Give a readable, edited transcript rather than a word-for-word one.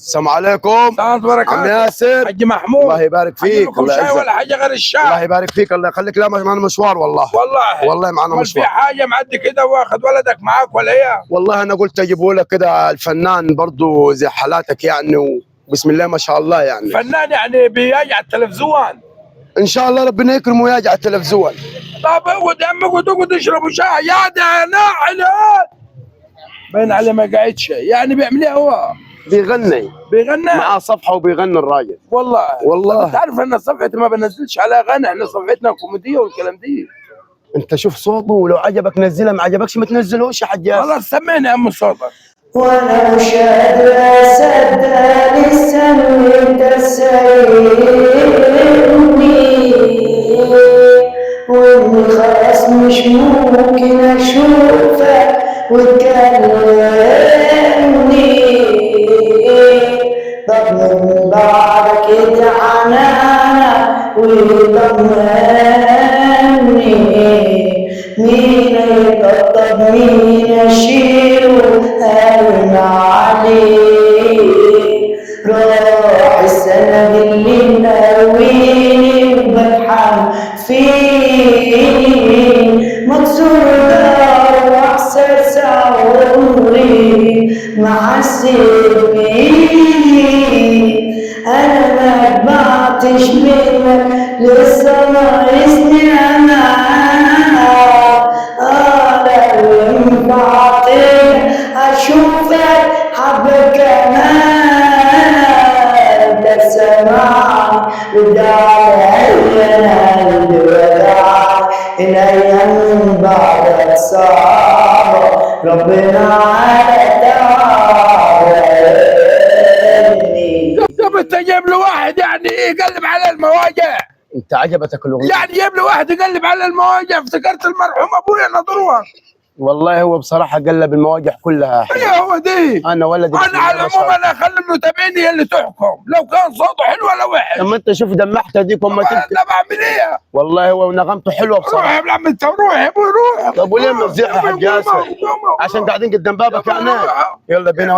السلام عليكم. السلام عليكم. عم ياسر. حاج محمود. الله يبارك فيك. لكم شاي ولا حاجه غير الشاي؟ الله يبارك فيك، الله يخليك. لا معنا مشوار والله. والله معنا مشوار. في حاجه معدي كده واخد ولدك معاك ولا ايه؟ والله انا قلت اجيبه لك كده، الفنان برضه زي حالاتك يعني، وبسم الله ما شاء الله يعني. فنان يعني بيجي على التلفزيون. ان شاء الله ربنا يكرمه ويجي على التلفزيون. طب اقعد يا عم، اقعد اشربوا شاي يا ده ناعل. باين عليه ما قاعدش، يعني بيعمل ايه هو؟ بيغني معاه صفحه وبيغني الراجل. والله انت عارف ان صفحتي ما بنزلش عليها غنى، احنا صفحتنا كوميديه والكلام دي. انت شوف صوته، ولو عجبك نزلها، ما عجبكش ما تنزلوش يا حاج ياسر. خلاص سمعني يا ام صوتك. وانا مش قادر اصدق لسه انت سايبني، واني خلاص مش ممكن اشوفك وتكلمني. طب من بعدك اتعنانا ويطمني، مين يطبطب مين يشيله هرنا عليه. روح السند اللي مقويني وبتحم فيه، مكسور دار واحساس عمري ما حسيت بيه. انا ما اتبعتش منك لسه ناقصني اشوفك حبة كمان تسمعني وداعي القلب وداعي الايام من بعدك صعبة ربنا على تعبني. طب انت جايب له واحد يعني يقلب على المواجع؟ انت عجبتك الاغنيه؟ يعني جايب له واحد يقلب على المواجع، افتكرت المرحوم ابويا نضروه. والله هو بصراحه قلب المواجع كلها. ايه هو دي؟ انا ولدي انا على العموم انا اخلي المتابعين هي اللي تحكم لو كان صوته حلو ولا وحش. لما انت شوف دمحت ديك وما انا بعمل ايه؟ والله هو نغمته حلوه بصراحه. روح يا عم انت، روح يا ابوي روح. طب وليه مفزيع يا حاج ياسر؟ عشان قاعدين قدام بابك يعني. يلا بينا.